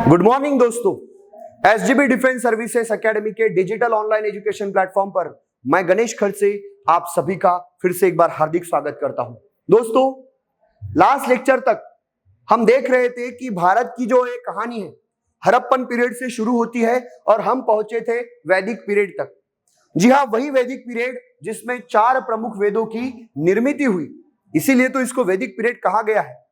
Good morning दोस्तों, SGB defence services academy के digital online education platform पर मैं गणेश खड़से आप सभी का फिर से एक बार हार्दिक स्वागत करता हूं। दोस्तों, लास्ट लेक्चर तक हम देख रहे थे कि भारत की जो एक कहानी है हड़प्पन पीरियड से शुरू होती है और हम पहुंचे थे वैदिक पीरियड तक। जी हाँ, वही वैदिक पीरियड जिसमें 4 प्रमुख वेदों की निर्मित हुई, इसीलिए तो इसको वैदिक पीरियड कहा गया है।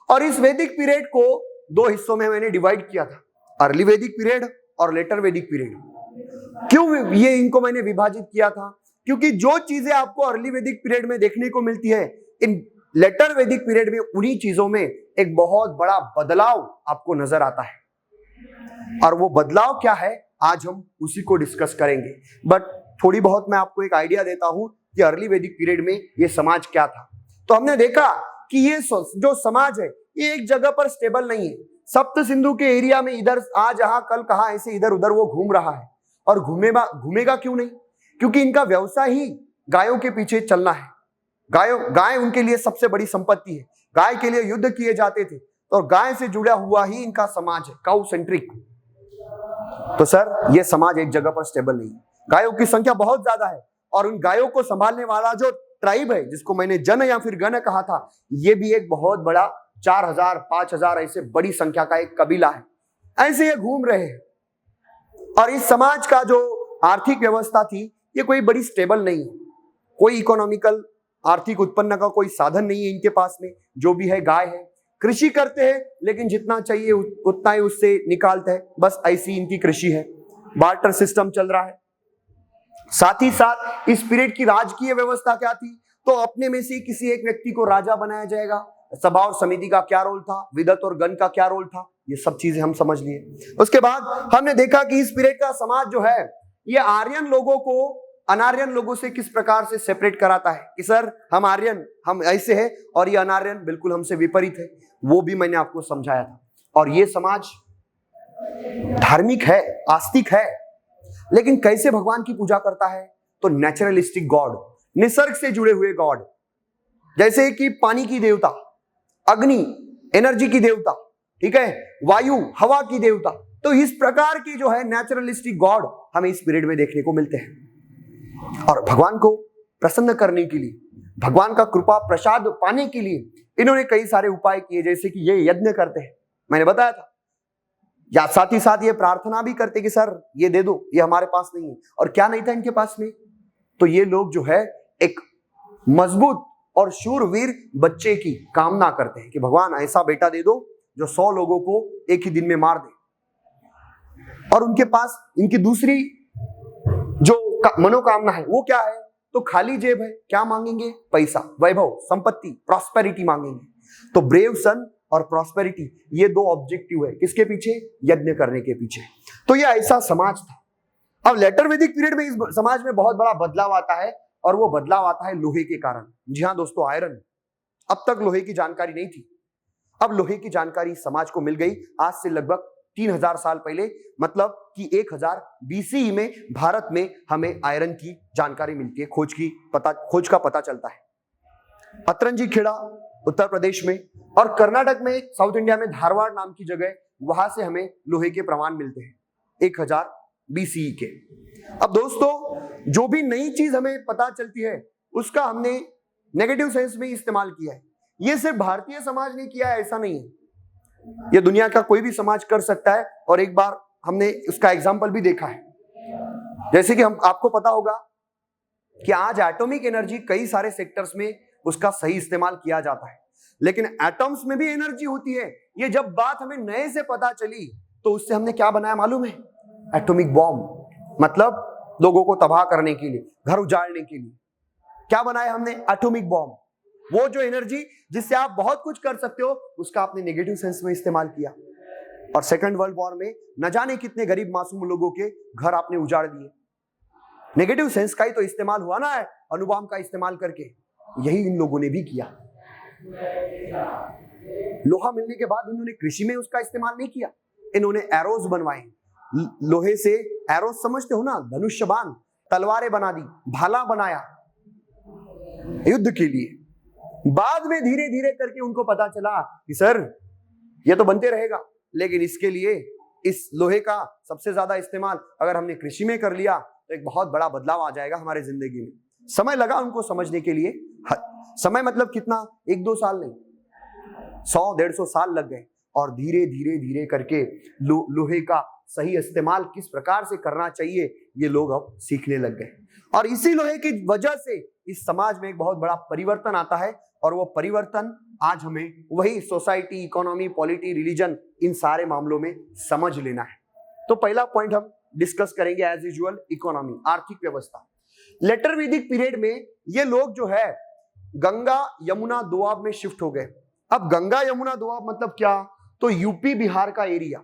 और इस वैदिक पीरियड को 2 हिस्सों में मैंने डिवाइड किया था, अर्ली वैदिक पीरियड और लेटर वैदिक पीरियड। क्यों ये इनको मैंने विभाजित किया था? क्योंकि जो चीजें आपको अर्ली वैदिक पीरियड में देखने को मिलती है, इन लेटर वैदिक पीरियड में उन्हीं चीजों में एक बहुत बड़ा बदलाव आपको नजर आता है। और वो बदलाव क्या है, आज हम उसी को डिस्कस करेंगे। बट थोड़ी बहुत मैं आपको एक आइडिया देता हूं कि अर्ली वैदिक पीरियड में ये समाज क्या था। तो हमने देखा कि ये जो समाज है ये एक जगह पर स्टेबल नहीं है। सप्त सिंधु के एरिया में इधर आज यहाँ कल कहाँ ऐसे इधर उधर वो घूम रहा है। और घूमेगा क्यों नहीं? क्योंकि इनका व्यवसाय ही गायों के पीछे चलना है। गाय उनके लिए सबसे बड़ी संपत्ति है। गाय के लिए युद्ध किए जाते थे, तो गाय से जुड़ा हुआ ही इनका समाज है, काउ सेंट्रिक। तो सर, ये समाज एक जगह पर स्टेबल नहीं है। गायों की संख्या बहुत ज्यादा है और उन गायों को संभालने वाला जो ट्राइब है, जिसको मैंने जन या फिर गण कहा था, ये भी एक बहुत बड़ा 4000 5000 ऐसे बड़ी संख्या का एक कबीला है। ऐसे ये घूम रहे हैं। और इस समाज का जो आर्थिक व्यवस्था थी ये कोई बड़ी स्टेबल नहीं है। कोई इकोनॉमिकल आर्थिक उत्पन्न का कोई साधन नहीं है इनके पास में। जो भी है गाय है, कृषि करते हैं लेकिन जितना चाहिए उतना ही उससे निकालते हैं, बस ऐसी इनकी कृषि है। बार्टर सिस्टम चल रहा है। साथ ही साथ इस पीरियड की राजकीय व्यवस्था क्या थी? तो अपने में से किसी एक व्यक्ति को राजा बनाया जाएगा। सभा और समिति का क्या रोल था, विदत और गण का क्या रोल था, ये सब चीजें हम समझ लिए। उसके बाद हमने देखा कि इस पीरियड का समाज जो है ये आर्यन लोगों को अनार्यन लोगों से किस प्रकार से सेपरेट कराता है कि सर हम आर्यन, हम ऐसे हैं और ये अनार्यन बिल्कुल हमसे विपरीत है। वो भी मैंने आपको समझाया था। और ये समाज धार्मिक है, आस्तिक है, लेकिन कैसे भगवान की पूजा करता है? तो नेचुरलिस्टिक गॉड, निसर्ग से जुड़े हुए गॉड, जैसे कि पानी की देवता, अग्नि एनर्जी की देवता, ठीक है, वायु हवा की देवता। तो इस प्रकार की जो है नेचुरलिस्टिक गॉड हमें इस पीरियड में देखने को मिलते हैं। और भगवान को प्रसन्न करने के लिए, भगवान का कृपा प्रसाद पाने के लिए इन्होंने कई सारे उपाय किए, जैसे कि ये यज्ञ करते हैं, मैंने बताया था। या साथ ही साथ ये प्रार्थना भी करते कि सर ये दे दो, ये हमारे पास नहीं है। और क्या नहीं था इनके पास में? तो ये लोग जो है एक मजबूत और शूरवीर बच्चे की कामना करते हैं कि भगवान ऐसा बेटा दे दो जो 100 लोगों को एक ही दिन में मार दे। और उनके पास इनकी दूसरी जो मनोकामना है वो क्या है? तो खाली जेब है, क्या मांगेंगे? पैसा, वैभव, संपत्ति, प्रॉस्पेरिटी मांगेंगे। तो ब्रेव सन और प्रॉस्पेरिटी, ये 2 ऑब्जेक्टिव है किसके पीछे? यज्ञ करने के पीछे। तो ये ऐसा समाज था। अब लेटर वैदिक पीरियड में इस समाज में बहुत बड़ा बदलाव आता है, और वो बदलाव आता है लोहे के कारण। जी हाँ दोस्तों, आयरन। अब तक लोहे की जानकारी नहीं थी, अब लोहे की जानकारी समाज को मिल गई। आज से लगभग 3000 साल पहले, मतलब कि 1000 BCE में भारत में हमें आयरन की जानकारी मिलती है, खोज का पता चलता है। अतरंजी खेड़ा उत्तर प्रदेश में और कर्नाटक में, साउथ इंडिया में धारवाड़ नाम की जगह, वहां से हमें लोहे के प्रमाण मिलते हैं 1000 BCE के। अब दोस्तों, जो भी नई चीज हमें पता चलती है उसका हमने नेगेटिव सेंस में इस्तेमाल किया है। ये सिर्फ भारतीय समाज ने किया है ऐसा नहीं है, ये दुनिया का कोई भी समाज कर सकता है। और एक बार हमने उसका एग्जाम्पल भी देखा है। जैसे कि आपको पता होगा कि आज एटॉमिक एनर्जी कई सारे सेक्टर्स में उसका सही इस्तेमाल किया जाता है, लेकिन एटम्स में भी एनर्जी होती है। ये जब बात हमें नए से पता चली तो उससे हमने क्या बनाया मालूम है? Atomic bomb. मतलब लोगों को तबाह करने के लिए, घर उजाड़ने के लिए क्या बनाया हमने? Atomic bomb. वो जो एनर्जी जिससे आप बहुत कुछ कर सकते हो, उसका आपने नेगेटिव सेंस में इस्तेमाल किया। और सेकंड वर्ल्ड वॉर में न जाने कितने गरीब मासूम लोगों के घर आपने उजाड़ दिए। नेगेटिव सेंस का ही तो इस्तेमाल हुआ ना, है अणुबॉम्ब का इस्तेमाल करके। यही इन लोगों ने भी किया। लोहा मिलने के बाद इन्होंने कृषि में उसका इस्तेमाल नहीं किया, इन्होंने एरोज बनवाए। लोहे से एरोज समझते हो ना, धनुष्य बाण, तलवारें बना दी, भाला बनाया युद्ध के लिए। बाद में धीरे धीरे करके उनको पता चला कि सर ये तो बनते रहेगा, लेकिन इसके लिए इस लोहे का सबसे ज्यादा इस्तेमाल अगर हमने कृषि में कर लिया तो एक बहुत बड़ा बदलाव आ जाएगा हमारे जिंदगी में। समय लगा उनको समझने के लिए, समय मतलब कितना, 1-2 साल नहीं, 100-150 साल लग गए। और धीरे धीरे धीरे करके लोहे का सही इस्तेमाल किस प्रकार से करना चाहिए ये लोग अब सीखने लग गए। और इसी लोहे की वजह से इस समाज में एक बहुत बड़ा परिवर्तन आता है। और वो परिवर्तन आज हमें वही सोसाइटी, इकोनॉमी, पॉलिटी, रिलीजन, इन सारे मामलों में समझ लेना है। तो पहला पॉइंट हम डिस्कस करेंगे एज यूजुअल, इकोनॉमी, आर्थिक व्यवस्था। लेटर वैदिक पीरियड में ये लोग जो है गंगा यमुना दोआब में शिफ्ट हो गए। अब गंगा यमुना दोआब मतलब क्या, तो यूपी बिहार का एरिया।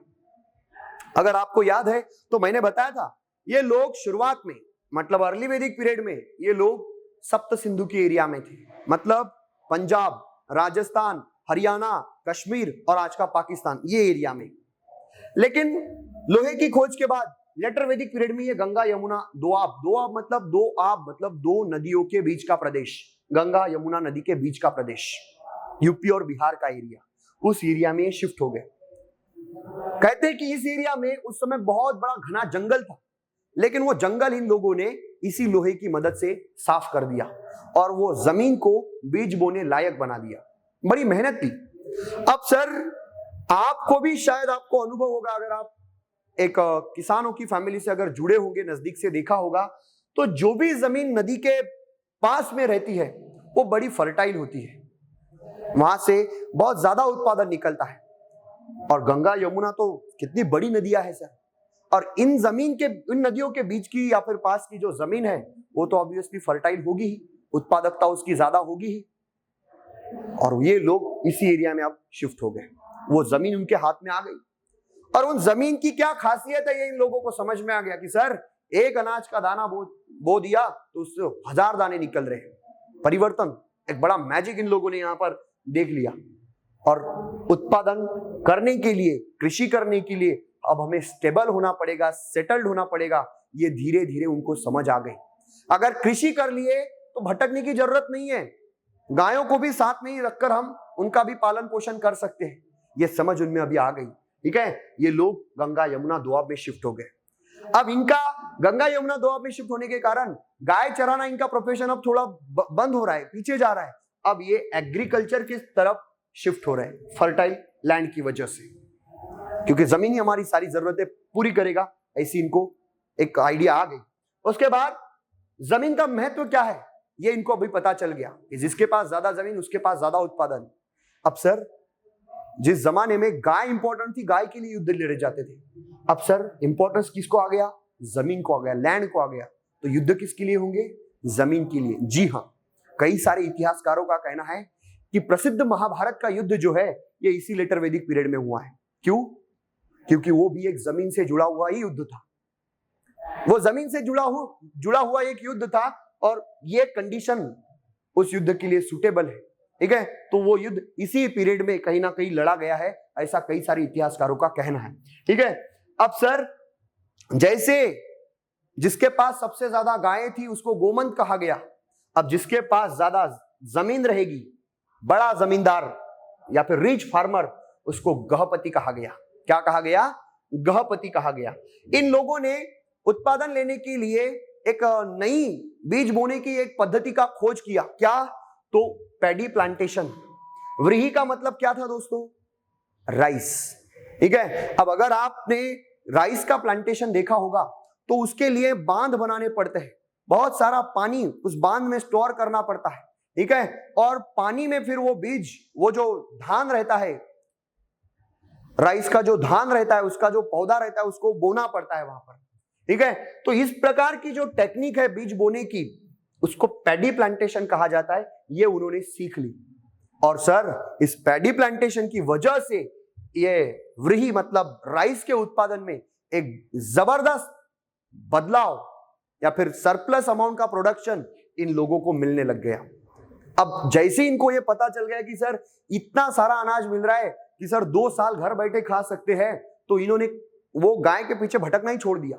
अगर आपको याद है तो मैंने बताया था ये लोग शुरुआत में मतलब अर्ली वैदिक पीरियड में ये लोग सप्त सिंधु के एरिया में थे, मतलब पंजाब, राजस्थान, हरियाणा, कश्मीर और आज का पाकिस्तान, ये एरिया में। लेकिन लोहे की खोज के बाद लेटर वैदिक पीरियड में ये गंगा यमुना दोआब, दोआब मतलब दो आब मतलब दो नदियों के बीच का प्रदेश, गंगा यमुना नदी के बीच का प्रदेश, यूपी और बिहार का एरिया, उस एरिया में शिफ्ट हो गए। कहते हैं कि इस एरिया में उस समय बहुत बड़ा घना जंगल था, लेकिन वो जंगल इन लोगों ने इसी लोहे की मदद से साफ कर दिया और वो जमीन को बीज बोने लायक बना दिया। बड़ी मेहनत की। अब सर आपको भी शायद आपको अनुभव होगा, अगर आप एक किसानों की फैमिली से अगर जुड़े होंगे, नजदीक से देखा होगा, तो जो भी जमीन नदी के पास में रहती है वो बड़ी फर्टाइल होती है, वहां से बहुत ज्यादा उत्पादन निकलता है। और गंगा यमुना तो कितनी बड़ी नदियां हैं सर, और इन जमीन के, इन नदियों के बीच की या फिर पास की जो जमीन है वो तो ऑब्वियसली फर्टाइल होगी ही, उत्पादकता उसकी ज्यादा होगी ही। और ये लोग इसी एरिया में अब शिफ्ट हो गए, वो जमीन उनके हाथ में आ गई। और उन जमीन की क्या खासियत है ये इन लोगों को समझ में आ गया कि सर एक अनाज का दाना बो दिया तो उससे 1000 दाने निकल रहे हैं। परिवर्तन, एक बड़ा मैजिक इन लोगों ने यहाँ पर देख लिया। और उत्पादन करने के लिए, कृषि करने के लिए अब हमें स्टेबल होना पड़ेगा, सेटल्ड होना पड़ेगा, ये धीरे धीरे उनको समझ आ गई। अगर कृषि कर लिए तो भटकने की जरूरत नहीं है, गायों को भी साथ में ही रखकर हम उनका भी पालन पोषण कर सकते हैं, ये समझ उनमें अभी आ गई। ठीक है, ये लोग गंगा यमुना दोआब में शिफ्ट हो गए। अब इनका गंगा यमुना दोआब में शिफ्ट होने के कारण गाय चराना इनका प्रोफेशन अब थोड़ा बंद हो रहा है, पीछे जा रहा है। अब ये एग्रीकल्चर की तरफ शिफ्ट हो रहे हैं, फर्टाइल लैंड की वजह से, क्योंकि जमीन ही हमारी सारी जरूरतें पूरी करेगा, ऐसी इनको एक आइडिया आ गई। उसके बाद जमीन का महत्व क्या है ये इनको अभी पता चल गया कि जिसके पास ज्यादा जमीन उसके पास ज्यादा उत्पादन। अब सर जिस जमाने में गाय इंपॉर्टेंट थी, गाय के लिए युद्ध लड़े जाते थे, अब सर इंपॉर्टेंस किसको आ गया, जमीन को आ गया, लैंड को आ गया। तो युद्ध किसके लिए होंगे, जमीन के लिए। जी हाँ, कई सारे इतिहासकारों का कहना है कि प्रसिद्ध महाभारत का युद्ध जो है ये इसी लेटर वैदिक पीरियड में हुआ है। क्यों, क्योंकि वो भी एक जमीन से जुड़ा हुआ ही युद्ध था, वो जमीन से जुड़ा हुआ एक युद्ध था और ये कंडीशन उस युद्ध के लिए सुटेबल है। ठीक है, तो वो युद्ध इसी पीरियड में कहीं ना कहीं लड़ा गया है, ऐसा कई सारे इतिहासकारों का कहना है। ठीक है, अब सर जैसे जिसके पास सबसे ज्यादा गायें थी उसको गोमंत कहा गया, अब जिसके पास ज्यादा जमीन रहेगी, बड़ा जमींदार या फिर रिच फार्मर, उसको गहपति कहा गया। क्या कहा गया, गहपति कहा गया। इन लोगों ने उत्पादन लेने के लिए एक नई बीज बोने की एक पद्धति का खोज किया। क्या, तो पैडी प्लांटेशन। व्रीहि का मतलब क्या था दोस्तों, राइस। ठीक है, अब अगर आपने राइस का प्लांटेशन देखा होगा तो उसके लिए बांध बनाने पड़ते हैं, बहुत सारा पानी उस बांध में स्टोर करना पड़ता है। ठीक है, और पानी में फिर वो बीज, वो जो धान रहता है, राइस का जो धान रहता है, उसका जो पौधा रहता है, उसको बोना पड़ता है वहां पर। ठीक है, तो इस प्रकार की जो टेक्निक है बीज बोने की, उसको पैडी प्लांटेशन कहा जाता है, ये उन्होंने सीख ली। और सर इस पैडी प्लांटेशन की वजह से ये व्रीहि मतलब राइस के उत्पादन में एक जबरदस्त बदलाव या फिर सरप्लस अमाउंट का प्रोडक्शन इन लोगों को मिलने लग गया। अब जैसे इनको ये पता चल गया कि सर इतना सारा अनाज मिल रहा है कि सर 2 साल घर बैठे खा सकते हैं, तो इन्होंने वो गाय के पीछे भटकना ही छोड़ दिया,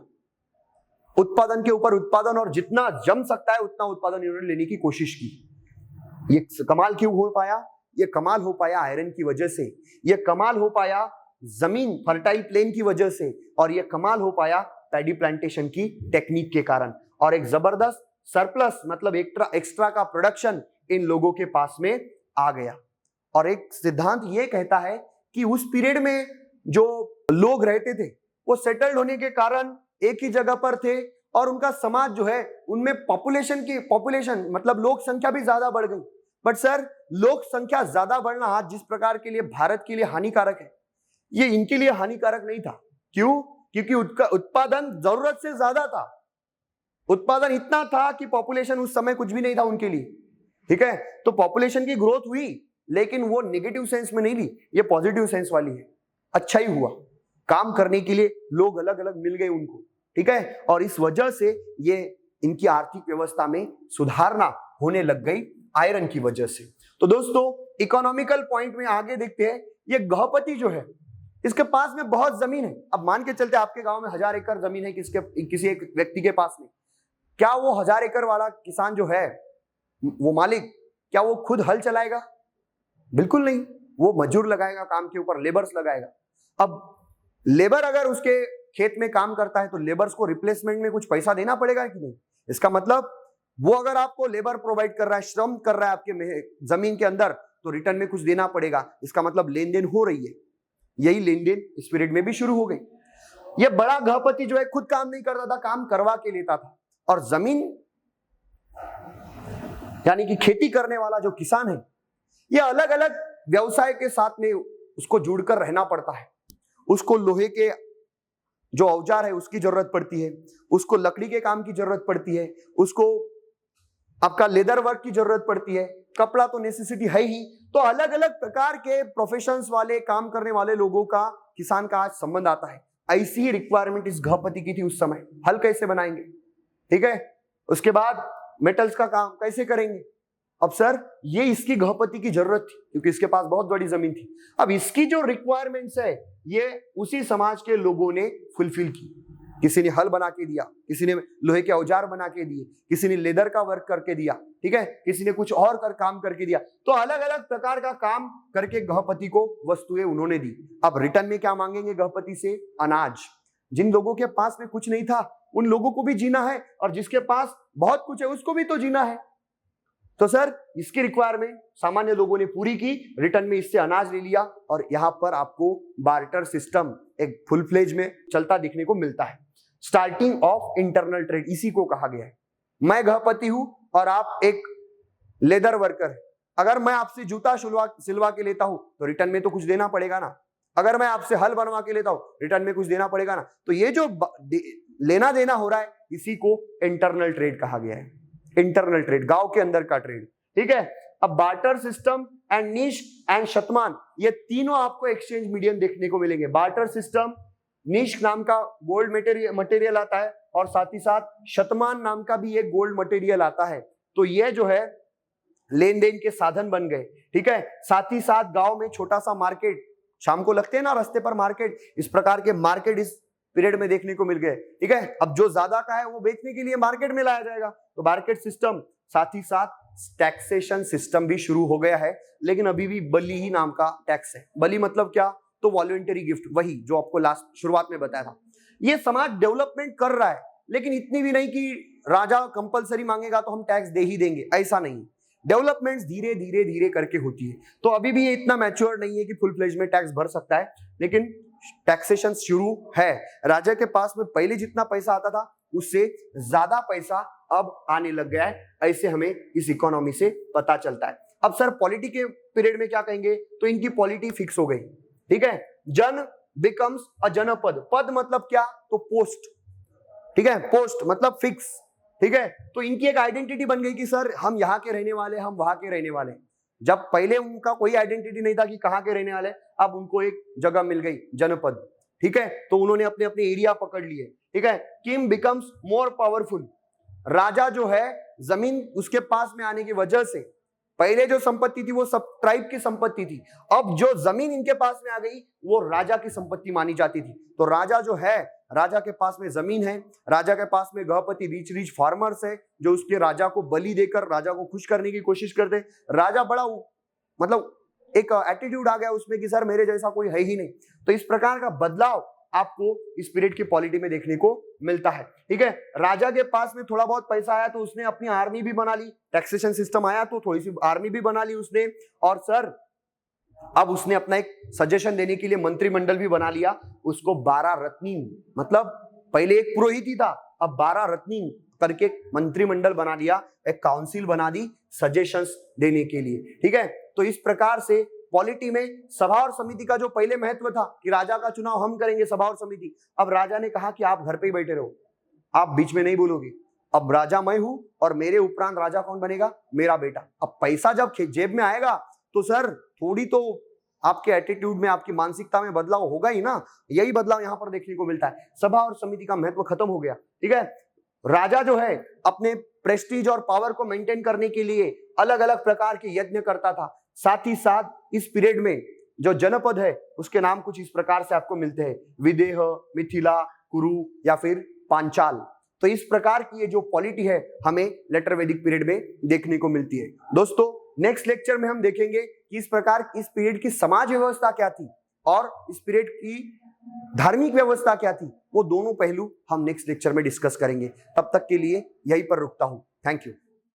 उत्पादन के ऊपर उत्पादन, और जितना जम सकता है उतना उत्पादन इन्होंने लेने की कोशिश की। ये कमाल क्यों हो पाया, ये कमाल हो पाया आयरन की वजह से, ये कमाल हो पाया जमीन फर्टाइल प्लेन की वजह से, और ये कमाल हो पाया पैडी प्लांटेशन की टेक्निक के कारण, और एक जबरदस्त सरप्लस मतलब एक्स्ट्रा का प्रोडक्शन इन लोगों के पास में आ गया। और एक सिद्धांत ये कहता है कि उस पीरियड में जो लोग रहते थे वो सेटल्ड होने के कारण एक ही जगह पर थे, और उनका समाज जो है उनमें पॉपुलेशन मतलब लोक संख्या भी ज्यादा बढ़ गई। बट सर, लोक संख्या ज्यादा बढ़ना आज जिस प्रकार के लिए भारत के लिए हानिकारक है, ये इनके लिए हानिकारक नहीं था। क्यों? क्योंकि उत्पादन जरूरत से ज्यादा था। उत्पादन इतना था कि पॉपुलेशन उस समय कुछ भी नहीं था उनके लिए। ठीक है, तो पॉपुलेशन की ग्रोथ हुई, लेकिन वो नेगेटिव सेंस में नहीं ली, ये पॉजिटिव सेंस वाली है। अच्छा ही हुआ, काम करने के लिए लोग अलग अलग मिल गए उनको। ठीक है, और इस वजह से ये इनकी आर्थिक व्यवस्था में सुधारना होने लग गई आयरन की वजह से। तो दोस्तों, इकोनॉमिकल पॉइंट में आगे देखते हैं। ये गृहपति जो है, इसके पास में बहुत जमीन है। अब मान के चलते आपके गांव में 1000 एकड़ जमीन है किसी एक व्यक्ति के पास में। क्या वो 1000 एकड़ वाला किसान जो है, वो मालिक, क्या वो खुद हल चलाएगा? बिल्कुल नहीं। वो मजदूर लगाएगा, काम के ऊपर लेबर्स लगाएगा। अब लेबर अगर उसके खेत में काम करता है तो लेबर्स को रिप्लेसमेंट में कुछ पैसा देना पड़ेगा कि नहीं? इसका मतलब वो अगर आपको लेबर प्रोवाइड कर रहा है, श्रम कर रहा है आपके जमीन के अंदर, तो रिटर्न में कुछ देना पड़ेगा। इसका मतलब लेन देन हो रही है। यही लेन देन इस पीरियड में भी शुरू हो गई। ये बड़ा गृहपति जो है खुद काम नहीं करता था, काम करवा के लेता था। और जमीन यानी कि खेती करने वाला जो किसान है, ये अलग अलग व्यवसाय के साथ में उसको जुड़कर रहना पड़ता है। उसको लोहे के जो औजार है उसकी जरूरत पड़ती है, उसको लकड़ी के काम की जरूरत पड़ती है, उसको आपका लेदर वर्क की जरूरत पड़ती है, कपड़ा तो नेसेसिटी है ही। तो अलग अलग प्रकार के प्रोफेशंस वाले काम करने वाले लोगों का किसान का आज संबंध आता है। ऐसी ही रिक्वायरमेंट इस गृहपति की थी उस समय। हल कैसे बनाएंगे? ठीक है, उसके बाद मेटल्स का काम कैसे करेंगे? अब सर, ये इसकी गृहपति की जरूरत थी क्योंकि इसके पास बहुत बड़ी जमीन थी। अब इसकी जो रिक्वायरमेंट्स है ये उसी समाज के लोगों ने फुलफिल की। किसी ने हल बना के दिया, किसी ने लोहे के औजार बना के दिए, किसी ने लेदर का वर्क करके दिया, ठीक है, किसी ने कुछ और काम करके दिया। तो अलग अलग प्रकार का काम करके गृहपति को वस्तुएं उन्होंने दी। अब रिटर्न में क्या मांगेंगे गृहपति से? अनाज। जिन लोगों के पास में कुछ नहीं था उन लोगों को भी जीना है, और जिसके पास बहुत कुछ है उसको भी तो जीना है। तो सर, इसकी रिक्वायरमेंट सामान्य लोगों ने पूरी की, रिटर्न में इससे अनाज ले लिया, और यहां पर आपको बार्टर सिस्टम एक फुल फ्लेज में चलता दिखने को मिलता है। स्टार्टिंग ऑफ इंटरनल ट्रेड इसी को कहा गया है। मैं गृहपति हूं और आप एक लेदर वर्कर। अगर मैं आपसे जूता सिलवा के लेता हूं तो रिटर्न में तो कुछ देना पड़ेगा ना। अगर मैं आपसे हल बनवा के लेता हूं रिटर्न में कुछ देना पड़ेगा ना। तो ये जो लेना देना हो रहा है इसी को इंटरनल ट्रेड कहा गया है। इंटरनल ट्रेड, गांव के अंदर का ट्रेड। ठीक है, अब बार्टर सिस्टम एंड निश एंड शतमान, ये तीनों आपको एक्सचेंज मीडियम देखने को मिलेंगे। बार्टर सिस्टम, निश नाम का गोल्ड मटेरियल आता है, और साथ ही साथ शतमान नाम का भी एक गोल्ड मटेरियल आता है। तो ये जो है लेन देन के साधन बन गए। ठीक है, साथ ही साथ गांव में छोटा सा मार्केट, शाम को लगते हैं ना रास्ते पर मार्केट, इस प्रकार के मार्केट इस पीरियड में देखने को मिल गए। ठीक है, अब जो ज्यादा का है वो बेचने के लिए मार्केट में लाया जाएगा, तो मार्केट सिस्टम। साथ ही साथ टैक्सेशन सिस्टम भी शुरू हो गया है, लेकिन अभी भी बली ही नाम का टैक्स है। बली मतलब क्या? तो वॉलंटरी गिफ्ट, वही जो आपको लास्ट शुरुआत में बताया था। ये समाज डेवलपमेंट कर रहा है, लेकिन इतनी भी नहीं कि राजा कंपलसरी मांगेगा तो हम टैक्स दे ही देंगे, ऐसा नहीं। डेवलपमेंट्स धीरे धीरे धीरे करके होती है। तो अभी भी ये इतना मैच्योर नहीं है कि फुल फ्लेज में टैक्स भर सकता है, लेकिन टैक्सेशन शुरू है। राजा के पास में पहले जितना पैसा आता था उससे ज्यादा पैसा अब आने लग गया है। ऐसे हमें इस इकोनॉमी से पता चलता है। अब सर, पॉलिटी के पीरियड में क्या कहेंगे? तो इनकी पॉलिटी फिक्स हो गई। ठीक है, जन बिकम्स अ जनपद। पद मतलब क्या? तो पोस्ट। ठीक है, पोस्ट मतलब फिक्स। ठीक है, तो इनकी एक आइडेंटिटी बन गई कि सर हम यहाँ के रहने वाले, हम वहां के रहने वाले। जब पहले उनका कोई आइडेंटिटी नहीं था कि कहाँ के रहने वाले, अब उनको एक जगह मिल गई, जनपद। ठीक है, तो उन्होंने अपने अपने एरिया पकड़ लिए। ठीक है, किंग बिकम्स मोर पावरफुल। राजा जो है, जमीन उसके पास में आने की वजह से, पहले जो संपत्ति थी वो सब ट्राइब की संपत्ति थी, अब जो जमीन इनके पास में आ गई वो राजा की संपत्ति मानी जाती थी। तो राजा जो है, राजा के पास में जमीन है, राजा के पास में गृहपति रिच फार्मर्स है जो उसके राजा को बलि देकर राजा को खुश करने की कोशिश करते। राजा बड़ा मतलब एक एटीट्यूड आ गया उसमें कि सर मेरे जैसा कोई है ही नहीं, तो इस प्रकार का बदलाव आपको इस पीरियड की पॉलिटी में देखने को मिलता है। ठीक है, राजा के पास में थोड़ा बहुत पैसा आया तो उसने अपनी आर्मी भी बना ली, टैक्सेशन सिस्टम आया तो थोड़ी सी आर्मी भी बना ली उसने, और सर अब उसने अपना एक सजेशन देने के लिए मंत्रिमंडल भी बना लिया, उसको 12 रत्नी, मतलब पहले एक पुरोहित ही था, अब 12 रत्नी करके मंत्रिमंडल बना लिया, एक काउंसिल बना दी सजेशंस देने के लिए। ठीक है, तो इस प्रकार से पॉलिटी में सभा और समिति का जो पहले महत्व था कि राजा का चुनाव हम करेंगे, सभा और समिति, अब राजा ने कहा कि आप घर पे ही बैठे रहो, आप बीच में नहीं बोलोगे, अब राजा मैं हूं और मेरे उपरांत राजा कौन बनेगा, मेरा बेटा। अब पैसा जब जेब में आएगा तो सर थोड़ी तो आपके एटीट्यूड में, आपकी मानसिकता में बदलाव होगा ही ना, यही बदलाव यहां पर देखने को मिलता है। सभा और समिति का महत्व खत्म हो गया। ठीक है, राजा जो है अपने प्रेस्टीज और पावर को मेंटेन करने के लिए अलग अलग प्रकार के यज्ञ करता था, साथ ही साथ इस पीरियड में जो जनपद है उसके नाम कुछ इस प्रकार से आपको मिलते हैं, विदेह, मिथिला, कुरु या फिर पांचाल। तो इस प्रकार की ये जो पॉलिटी है हमें लेटर वैदिक पीरियड में देखने को मिलती है। दोस्तों नेक्स्ट लेक्चर में हम देखेंगे कि इस प्रकार इस पीरियड की समाज व्यवस्था क्या थी और इस पीरियड की धार्मिक व्यवस्था क्या थी, वो दोनों पहलू हम नेक्स्ट लेक्चर में डिस्कस करेंगे। तब तक के लिए यहीं पर रुकता हूं। Thank you.